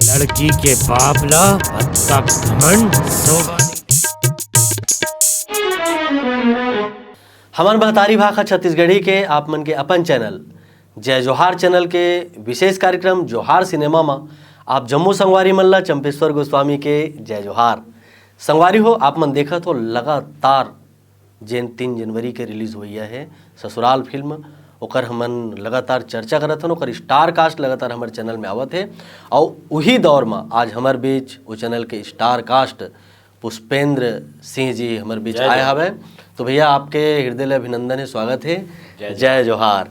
लड़की के बाप ला अत्ता घमंड सोगा। हमन महतारी भाषा छत्तीसगढ़ी के आप मन के अपन चैनल जय जोहार चैनल के विशेष कार्यक्रम जोहार सिनेमा में आप जम्मू संगवारी मन ला चंपेश्वर गोस्वामी के जय जोहार। संगवारी हो आप मन देखा तो लगातार जेन 3 जनवरी के रिलीज हुई है ससुराल फिल्म, ओकर हमन लगातार चर्चा करत हन। ओकर स्टार कास्ट लगातार हमारे चैनल में आवत है और वही दौर में आज हमारे बीच वो चैनल के स्टार कास्ट पुष्पेंद्र सिंह जी हमारे बीच आए हवे। तो भैया आपके हृदय ले अभिनंदन है, स्वागत है। जय जोहार।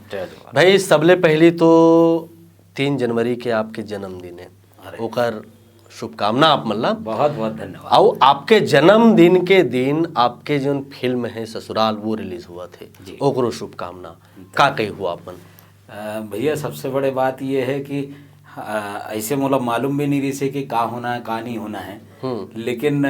भाई सबले पहली तो 3 जनवरी के आपके जन्मदिन है, ओकर शुभकामना आप मल्ला बहुत बहुत धन्यवाद। और आपके जन्मदिन के दिन आपके जो फिल्म है ससुराल वो रिलीज हुआ थे, ओकरो शुभकामना का कही हुआ अपन। भैया सबसे बड़े बात ये है कि ऐसे मोला मालूम भी नहीं रही से कि का होना है का नहीं होना है, लेकिन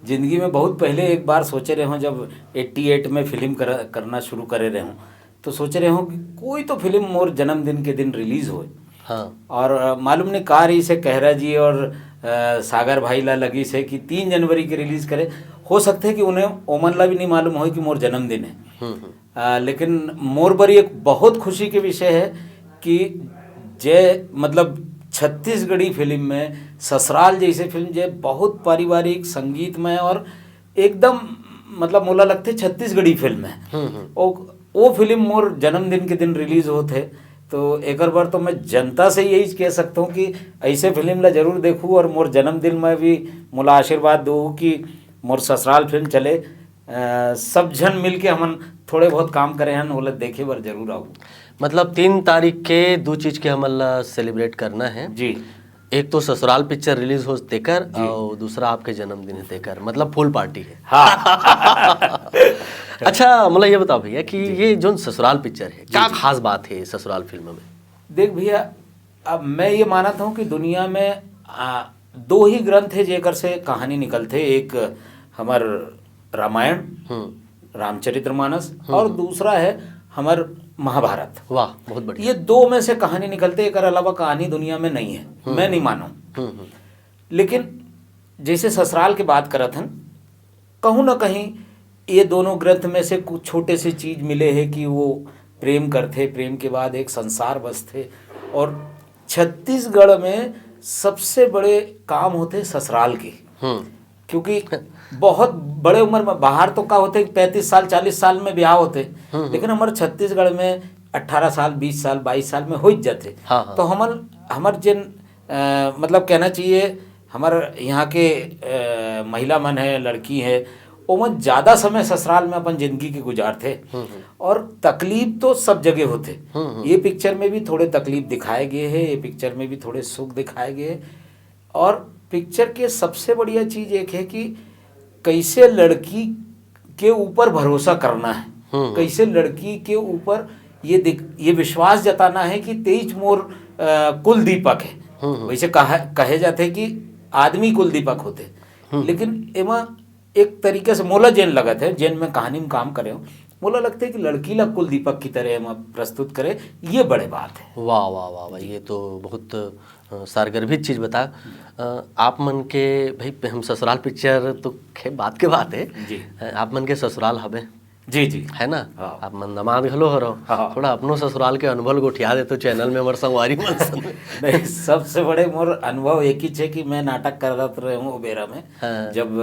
जिंदगी में बहुत पहले एक बार सोचे रहे हूँ जब 88 में फिल्म करना शुरू करे रहे हूँ तो सोचे रहे हूँ कि कोई तो फिल्म मोर जन्मदिन के दिन रिलीज हो। हाँ। और मालूम नहीं कार रही से कहरा जी और सागर भाई ला लगी से कि 3 जनवरी के रिलीज करे। हो सकते है कि उन्हें ओमन ला भी नहीं मालूम हो कि मोर जन्मदिन है। लेकिन मोर पर एक बहुत खुशी के विषय है कि मतलब छत्तीसगढ़ी फिल्म में ससुराल जैसे फिल्म जो बहुत पारिवारिक संगीतमय और एकदम मतलब मोला लगते छत्तीसगढ़ी फिल्म है। वो फिल्म मोर जन्मदिन के दिन रिलीज होते तो एक बार तो मैं जनता से यही कह सकता हूँ कि ऐसे फिल्म ला जरूर देखूँ और मोर जन्मदिन में भी मोला आशीर्वाद दूँ कि मोर ससुराल फिल्म चले। सब जन मिल के हमन थोड़े बहुत काम करे हैं, वो देखे बार जरूर आऊँ। मतलब 3 तारीख के 2 चीज के हमन सेलिब्रेट करना है जी। एक तो ससुराल पिक्चर रिलीज हो तेकर और दूसरा आपके जन्मदिन है तेकर, मतलब फुल पार्टी है। हाँ। अच्छा मतलब ये बताओ भैया कि ये जो ससुराल पिक्चर है क्या खास बात है ससुराल फिल्म में? देख भैया, अब मैं ये मानता हूँ कि दुनिया में 2 ही ग्रंथ है जेकर से कहानी निकलते, एक हमार रामायण रामचरितमानस और दूसरा है हमार महाभारत। वाह बहुत बढ़िया। ये 2 में से कहानी निकलते, एक अलावा कहानी दुनिया में नहीं है, मैं नहीं मानूं। लेकिन जैसे ससुराल की बात करत हन, कहूँ ना कहीं ये दोनों ग्रंथ में से कुछ छोटे से चीज मिले हैं कि वो प्रेम करते, प्रेम के बाद एक संसार बसते। और छत्तीसगढ़ में सबसे बड़े काम होते ससुराल के, क्योंकि बहुत बड़े उम्र में बाहर तो का होते 35 साल 40 साल में ब्याह होते, लेकिन हमारे छत्तीसगढ़ में 18 साल 20 साल 22 साल में हो जाते। तो हमार जिन मतलब कहना चाहिए हमारे यहाँ के महिला मन है, लड़की है, वो ज़्यादा समय ससुराल में अपन जिंदगी के गुजारते। और तकलीफ तो सब जगह होते, ये पिक्चर में भी थोड़े तकलीफ दिखाए गए हैं, ये पिक्चर में भी थोड़े सुख दिखाए गए। और पिक्चर के सबसे बढ़िया चीज़ एक है कि कैसे लड़की के ऊपर भरोसा करना है, कैसे लड़की के ऊपर ये विश्वास जताना है कि तेज मोर कुल दीपक है। वैसे कहे जाते कि आदमी कुल दीपक होते, लेकिन एमा एक तरीके से मोला जेन लगत है, जेन में कहानी में काम करे हो, मोला लगता है कि लड़की ला कुल दीपक की तरह एमा प्रस्तुत करे, ये बड़े बात है। वाह वाह वाह वाह, ये तो बहुत सारगर्भित चीज़ बता। आप मन के भाई हम ससुराल पिक्चर तो बात के बात है जी। आप मन के ससुराल हवे जी जी है ना। हाँ। आप मन दमाद घलो हो रहो, थोड़ा अपनो ससुराल के अनुभव गोठिया दे तो चैनल में हमारे संगवारी मन नहीं, सबसे बड़े मोर अनुभव एक ही है कि मैं नाटक करत रहे हूँ बेरा में। हाँ। जब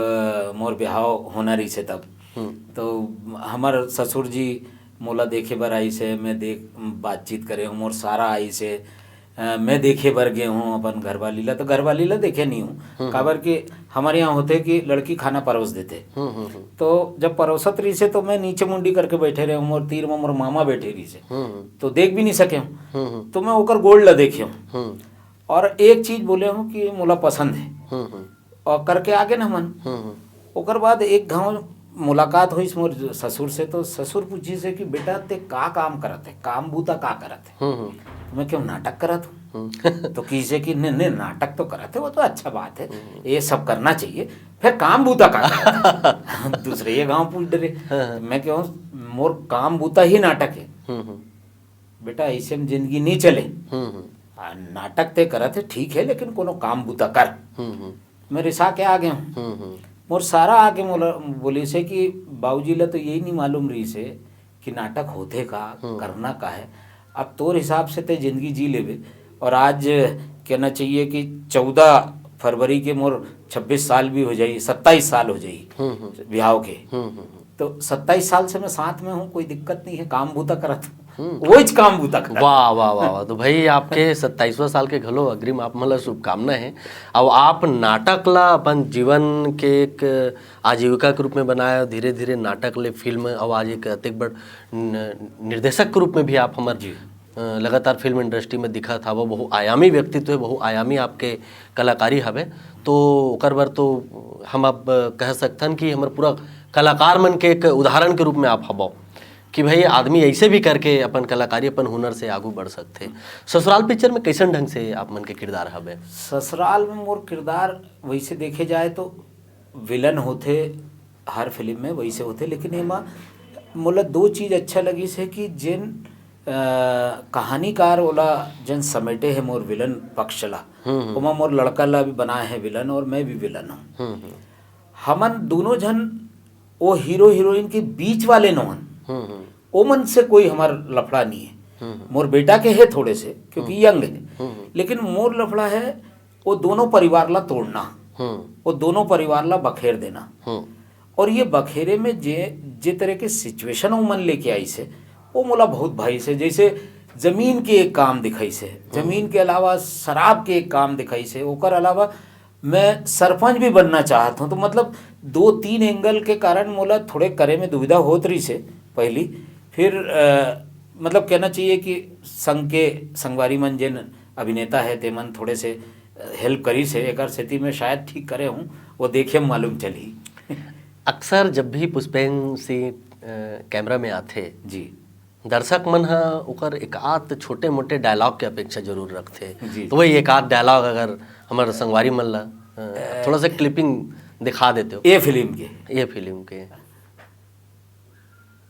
मोर ब्याह होना रही से तब तो हमार ससुर जी मोला देखे बर आई से, मैं बातचीत करे हूँ, मोर सारा आई से मैं देखे बर गए हूँ अपन घरवाली ला, तो घरवाली ला देखे नहीं हूँ काबर कि हमारे यहाँ होते कि लड़की खाना परोस देते। तो जब परोसत रही से तो मैं नीचे मुंडी करके बैठे रहे हूँ, मोर तीर में मोर मामा बैठे रही से तो देख भी नहीं सके हूँ, तो मैं ओकर गोल्ड ला देखे हूँ और एक चीज बोले हूँ कि मोला पसंद है और करके आगे न मन। ओकर बाद एक गाँव मुलाकात हुई मोर ससुर से, तो ससुर पूछी से कि बेटा ते का काम करत है, काम बूता का करत है? मैं क्यों नाटक करत हूँ? तो किसे कि नहीं नाटक तो करत है, वो तो अच्छा बात है, ये सब करना चाहिए, फिर काम बूता का करत है? दूसरे ये गाँव पूछ डरे। मैं क्यों मोर काम बूता ही नाटक है, बेटा ऐसे में जिंदगी नहीं चले। हम्म नाटक ते करत है ठीक है, लेकिन कोनो काम बुता कर। मैं रिसा के आ गया हूँ। मोर सारा आगे बोली से कि बाबूजी ला तो यही नहीं मालूम रही से कि नाटक होते का करना का है। अब तोर हिसाब से ते जिंदगी जी लेवे। और आज कहना चाहिए कि 14 फरवरी के मोर 26 साल भी हो जाई, 27 साल हो जाई ब्याह के। तो 27 साल से मैं साथ में हूँ, कोई दिक्कत नहीं है, काम बूता करत वही काम बूता करत। वाह वाह वाह वाह। तो भाई आपके 27वां साल के घलो अग्रिम आप मतलब शुभकामना है। अब आप नाटक ला अपन जीवन के एक आजीविका के रूप में बनाया, धीरे धीरे नाटक ले फिल्म, और आज एक अतिक बड़ निर्देशक के रूप में भी आप हमारे लगातार फिल्म इंडस्ट्री में दिखा था। वो बहुआयामी व्यक्तित्व है, बहुआयामी आपके कलाकारी हवे। तो ओकर बर तो हम अब कह सकथन कि हमारे पूरा कलाकार मन के एक उदाहरण के रूप में आप हबो कि भाई आदमी ऐसे भी करके अपन कलाकारी, अपन हुनर से आगू बढ़ सकते। ससुराल पिक्चर में कैसन ढंग से आप मन के किरदार हवे? ससुराल में मोर किरदार वैसे देखे जाए तो विलन होते हर फिल्म में वैसे होते, लेकिन एमा मोला 2 चीज़ अच्छा लगी से कि जिन कहानीकार वाला जन समेटे है मोर विलन पक्ष ला, ओमा मोर लड़का ला भी बनाए है विलन और मैं भी विलन हूँ। हमन दोनों जन वो हीरो हीरोइन के बीच वाले नोहन, ओ मन से कोई हमार लफड़ा नहीं है। मोर बेटा के है थोड़े से क्योंकि यंग है, लेकिन मोर लफड़ा है वो दोनों परिवार ला तोड़ना, वो दोनों परिवार ला बखेर देना। और ये बखेरे में जे तरह के सिचुएशन वो मन लेके आई से वो मोला बहुत भाई से, जैसे जमीन के एक काम दिखाई से, जमीन के अलावा शराब के एक काम दिखाई से, ओकर अलावा मैं सरपंच भी बनना चाहता हूँ। तो मतलब 2-3 एंगल के कारण मोला थोड़े करे में दुविधा होत रही से पहली। फिर मतलब कहना चाहिए कि संगवारी मन जिन अभिनेता है ते मन थोड़े से हेल्प करी से एक स्थिति में शायद ठीक करे हूँ, वो देखे में मालूम चली। अक्सर जब भी पुष्पेन सिंह कैमरा में आते जी, दर्शक मन हा ओकर एक आध छोटे मोटे डायलॉग के अपेक्षा जरूर रखते। तो वही एक आध डायलॉग अगर हमारे संगवारी मन ला थोड़ा सा क्लिपिंग दिखा देते हो ये फिल्म के।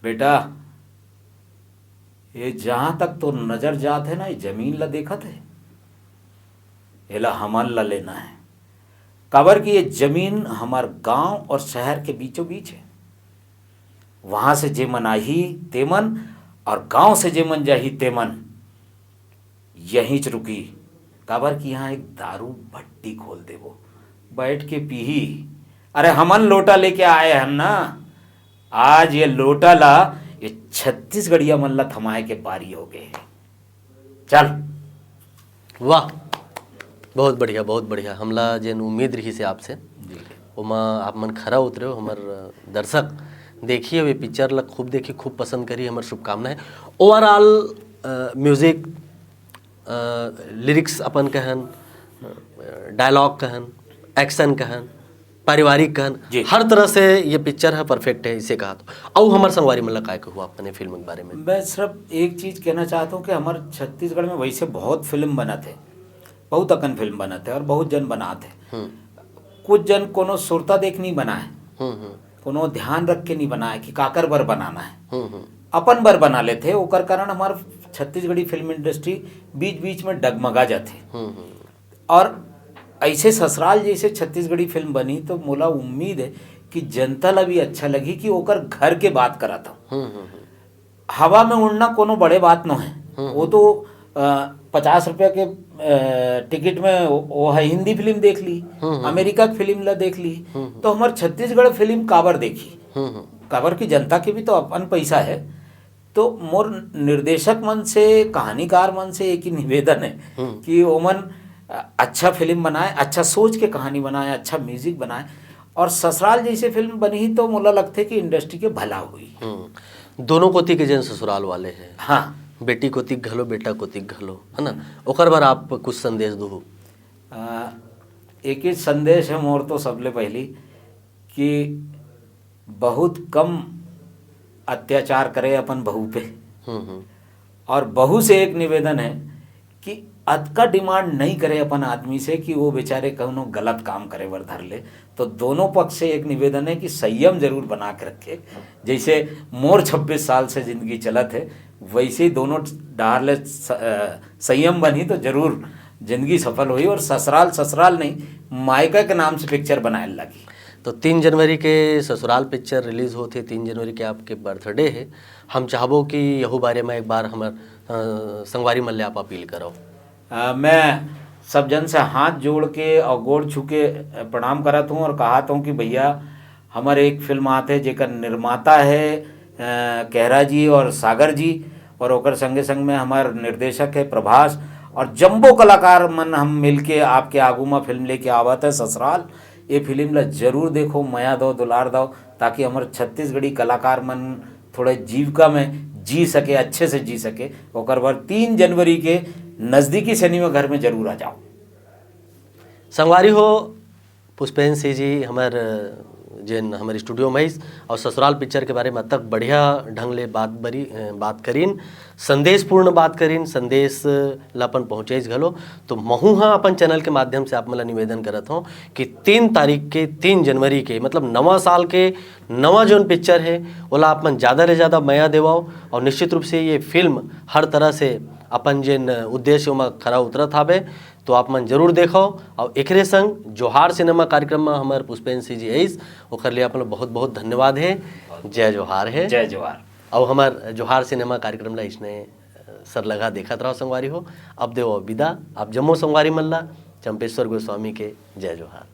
बेटा ये जहाँ तक तो नजर जात है ना, ये जमीन ला देखत है, ये ला हमन ला लेना है। काबर की ये जमीन हमार गांव और शहर के बीचों बीच है। वहां से जे मन आही तेमन और गांव से जे मन जाही तेमन यहीं च रुकी। काबर की यहाँ एक दारू भट्टी खोल देवो, बैठ के पीही। अरे हमन लोटा लेके आए हम ना, आज ये लोटा ला ये छत्तीसगढ़िया मन ला थमाए के पारी हो गए। चल वाह, बहुत बढ़िया बहुत बढ़िया। हमला जेन उम्मीद रही से आपसे ओमा आप मन खरा उतरे हो। हमार दर्शक देखिए वे पिक्चर ला खूब देखी, खूब पसंद करी। हमार शुभकामना है। ओवरऑल म्यूजिक, लिरिक्स अपन कहन, डायलॉग कहन, एक्शन कहन, पारिवारिक कहन, हर तरह से ये पिक्चर है परफेक्ट है इसे कहा। तो और हमारे संगवारी मतलब काय कहूँ अपने फिल्म के बारे में? मैं सिर्फ एक चीज़ कहना चाहता हूँ कि हमारे छत्तीसगढ़ में वैसे बहुत फिल्म बना थे, बहुत अकन फिल्म बना थे और बहुत जन बनाते। कुछ जन कोनो सुरता देख नहीं बनाए, कोनो ध्यान रख के नहीं बनाए कि काकर बर बनाना है, अपन बर बना लेते। ओकर कारण हमारे छत्तीसगढ़ी फिल्म इंडस्ट्री बीच बीच में डगमगा जाते। और ऐसे ससुराल जैसे छत्तीसगढ़ी फिल्म बनी तो मोला उम्मीद है कि जनता ला भी अच्छा लगी कि ओकर घर के बात करा था। हवा में उड़ना कोनो बड़े बात न है, वो तो 50 रुपया के टिकट में वो है हिंदी फिल्म देख ली, अमेरिका की फिल्म ला देख ली, तो हमारे छत्तीसगढ़ फिल्म काबर देखी। काबर की जनता के भी तो अपन पैसा है। तो मोर निर्देशक मन से, कहानीकार मन से एक ही निवेदन है कि ओमन अच्छा फिल्म बनाए, अच्छा सोच के कहानी बनाए, अच्छा म्यूजिक बनाए। और ससुराल जैसे फिल्म बनी तो मुझे लगता है कि इंडस्ट्री के भला हुई। दोनों कोती के जन ससुराल वाले हैं। हाँ, बेटी कोतिक घलो, बेटा कोतिक घलो, है ना। ओकर बार आप कुछ संदेश दो। एक ही संदेश है मोर तो सबले पहली कि बहुत कम अत्याचार करे अपन बहू पे। और बहू से एक निवेदन है कि अतका डिमांड नहीं करे अपन आदमी से कि वो बेचारे कौनो गलत काम करे बर धर ले। तो दोनों पक्ष से एक निवेदन है कि संयम जरूर बना के रखे। जैसे मोर 26 साल से जिंदगी चलत है, वैसे ही दोनों डार ले संयम बनी तो जरूर जिंदगी सफल हुई। और ससुराल ससुराल नहीं, मायका के नाम से पिक्चर बनाने लगी। तो 3 जनवरी के ससुराल पिक्चर रिलीज होते, 3 जनवरी के आपके बर्थडे है। हम चाहबो कि यहू बारे में एक बार हमार संगवारी मन ले आप अपील करो। मैं सब जन से हाथ जोड़ के और गोड़ छू के प्रणाम करत हूँ और कहता हूँ कि भैया हमारे एक फिल्म आते जेकर निर्माता है कहरा जी और सागर जी, और ओकर संगे संग में हमार निर्देशक है प्रभास, और जम्बो कलाकार मन हम मिलके आपके आगू में फिल्म लेके आवत है ससुराल। ये फिल्म ला जरूर देखो, मया दो दुलार दो, ताकि हमारे छत्तीसगढ़ी कलाकार मन थोड़े जीविका में जी सके, अच्छे से जी सके। ओकर बाद 3 जनवरी के नज़दीकी सिनेमा घर में जरूर आ जाओ। संगवारी हो पुष्पेंद्र सिंह जी हमार जिन हमारे स्टूडियो में और ससुराल पिक्चर के बारे में तक बढ़िया ढंग ले बात करीन, संदेशपूर्ण बात करीन, संदेश लापन पहुँचे घलो। तो महू हाँ अपन चैनल के माध्यम से आप मला निवेदन करत हूँ कि 3 तारीख के 3 जनवरी के मतलब नवा साल के नवा जोन पिक्चर है ओला आप मन ज़्यादा से ज़्यादा मया देवाओ। और निश्चित रूप से ये फिल्म हर तरह से अपन जिन उद्देश्यों में खरा उतरत हावे, तो आप मन जरूर देखो। और एकरे संग जोहार सिनेमा कार्यक्रम में हमारे पुष्पेंद्र सिंह जी आइस, ओकर लिए आप बहुत बहुत धन्यवाद है। जय जोहार है। जय जोहार। और हमार जोहार सिनेमा कार्यक्रम ला इसने सर लगा देखत रहो संगवारी हो। अब देव विदा, आप जम्मो संगवारी मल्ला चंपेश्वर गोस्वामी के जय जोहार।